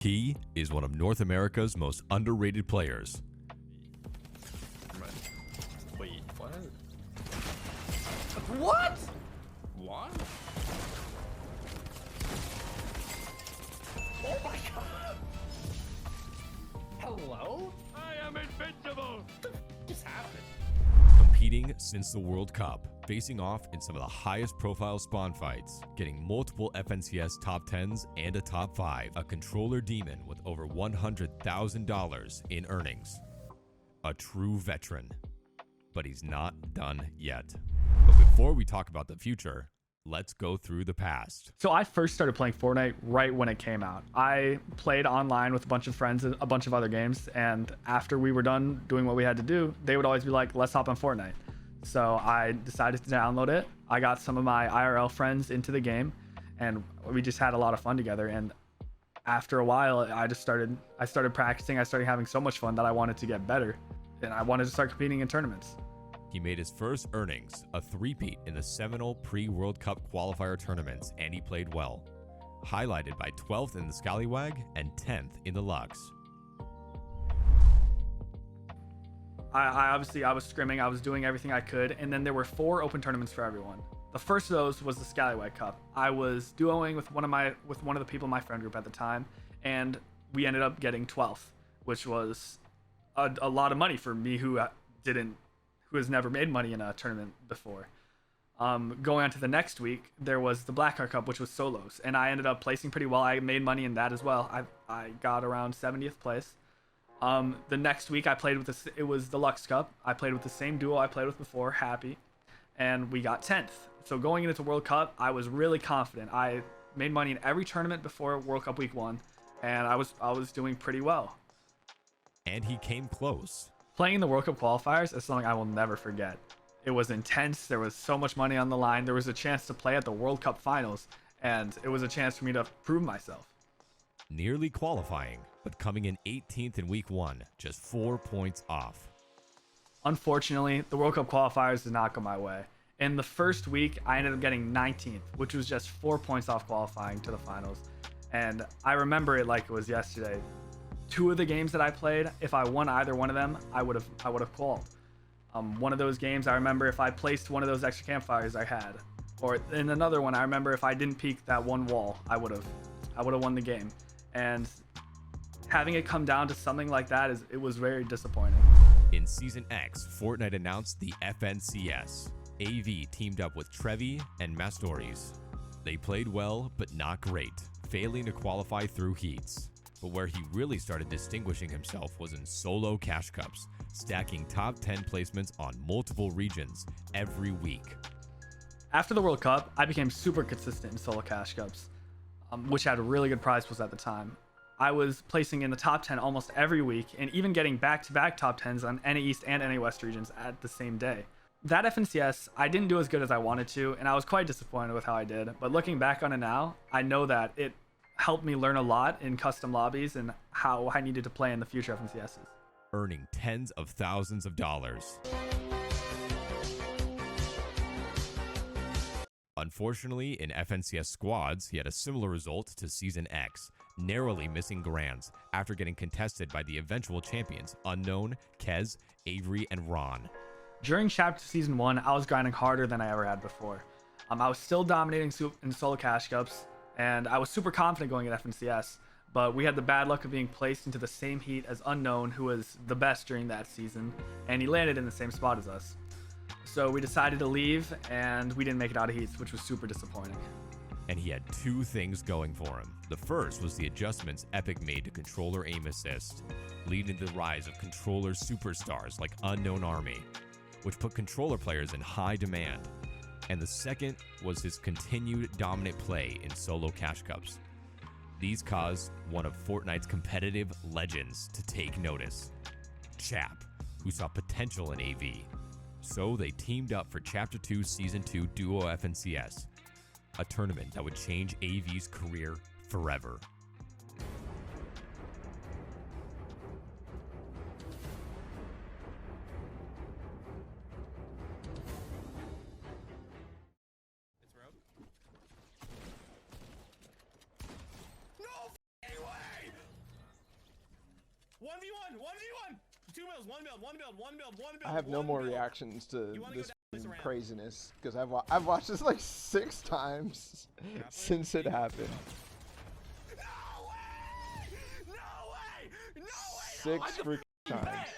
He is one of North America's most underrated players. Wait, what? What? What? Oh my god! Hello? I am invincible! What just happened? Competing since the World Cup, facing off in some of the highest profile spawn fights, getting multiple FNCS top 10s and a top 5, a controller demon with over $100,000 in earnings. A true veteran. But he's not done yet. But before we talk about the future, let's go through the past. So I first started playing Fortnite right when it came out. I played online with a bunch of friends and a bunch of other games, and after we were done doing what we had to do, they would always be like, let's hop on Fortnite. So I decided to download it. I got some of my IRL friends into the game, and we just had a lot of fun together. And after a while, I started practicing. I started having so much fun that I wanted to get better, and I wanted to start competing in tournaments. He made his first earnings, a three-peat in the seminal pre-World Cup qualifier tournaments, and he played well, highlighted by 12th in the Scallywag and 10th in the Lux. I was scrimming, I was doing everything I could, and then there were 4 open tournaments for everyone. The first of those was the Scallywag Cup. I was duoing with one of the people in my friend group at the time, and we ended up getting 12th, which was a lot of money for me who has never made money in a tournament before. Going on to the next week, there was the Blackheart Cup, which was solos, and I ended up placing pretty well. I made money in that as well. I got around 70th place. The next week I played with it was the Lux Cup. I played with the same duo I played with before, Happy, and we got 10th. So going into World Cup, I was really confident. I made money in every tournament before World Cup week 1, and I was doing pretty well. And he came close. Playing in the World Cup qualifiers is something I will never forget. It was intense. There was so much money on the line. There was a chance to play at the World Cup finals, and it was a chance for me to prove myself. Nearly qualifying, but coming in 18th in week 1, just 4 points off. Unfortunately, the World Cup qualifiers did not go my way. In the first week, I ended up getting 19th, which was just 4 points off qualifying to the finals. And I remember it like it was yesterday. 2 of the games that I played, if I won either one of them, I would have qualified. One of those games, I remember if I placed one of those extra campfires I had, or in another one, I remember if I didn't peek that one wall, I would have won the game. And having it come down to something like that it was very disappointing. In Season X, Fortnite announced the FNCS. AV teamed up with Trevi and Mastories. They played well, but not great, failing to qualify through heats. But where he really started distinguishing himself was in solo cash cups, stacking top 10 placements on multiple regions every week. After the World Cup, I became super consistent in solo cash cups, which had really good prize pools at the time. I was placing in the top 10 almost every week, and even getting back-to-back top 10s on NA East and NA West regions at the same day. That FNCS, I didn't do as good as I wanted to, and I was quite disappointed with how I did. But looking back on it now, I know that it helped me learn a lot in custom lobbies and how I needed to play in the future FNCSs. Earning tens of thousands of dollars. Unfortunately, in FNCS squads, he had a similar result to Season X, narrowly missing grands after getting contested by the eventual champions, Unknown, Kez, Avery, and Ron. During Chap Season 1, I was grinding harder than I ever had before. I was still dominating in solo cash cups, and I was super confident going at FNCS, but we had the bad luck of being placed into the same heat as Unknown, who was the best during that season, and he landed in the same spot as us. So we decided to leave, and we didn't make it out of heats, which was super disappointing. And he had 2 things going for him. The first was the adjustments Epic made to controller aim assist, leading to the rise of controller superstars like Unknown Army, which put controller players in high demand. And the second was his continued dominant play in solo cash cups. These caused one of Fortnite's competitive legends to take notice, Chap, who saw potential in AV. So they teamed up for Chapter 2 Season 2 Duo FNCS, a tournament that would change AV's career forever. 1v1, 1v1. 2 builds, 1 build, 1 build, 1 build, 1 build. I have no one more build. reactions to You wanna this go down this round? craziness because I've watched this like 6 times since it happened. No way! No way! No way! 6 freaking times.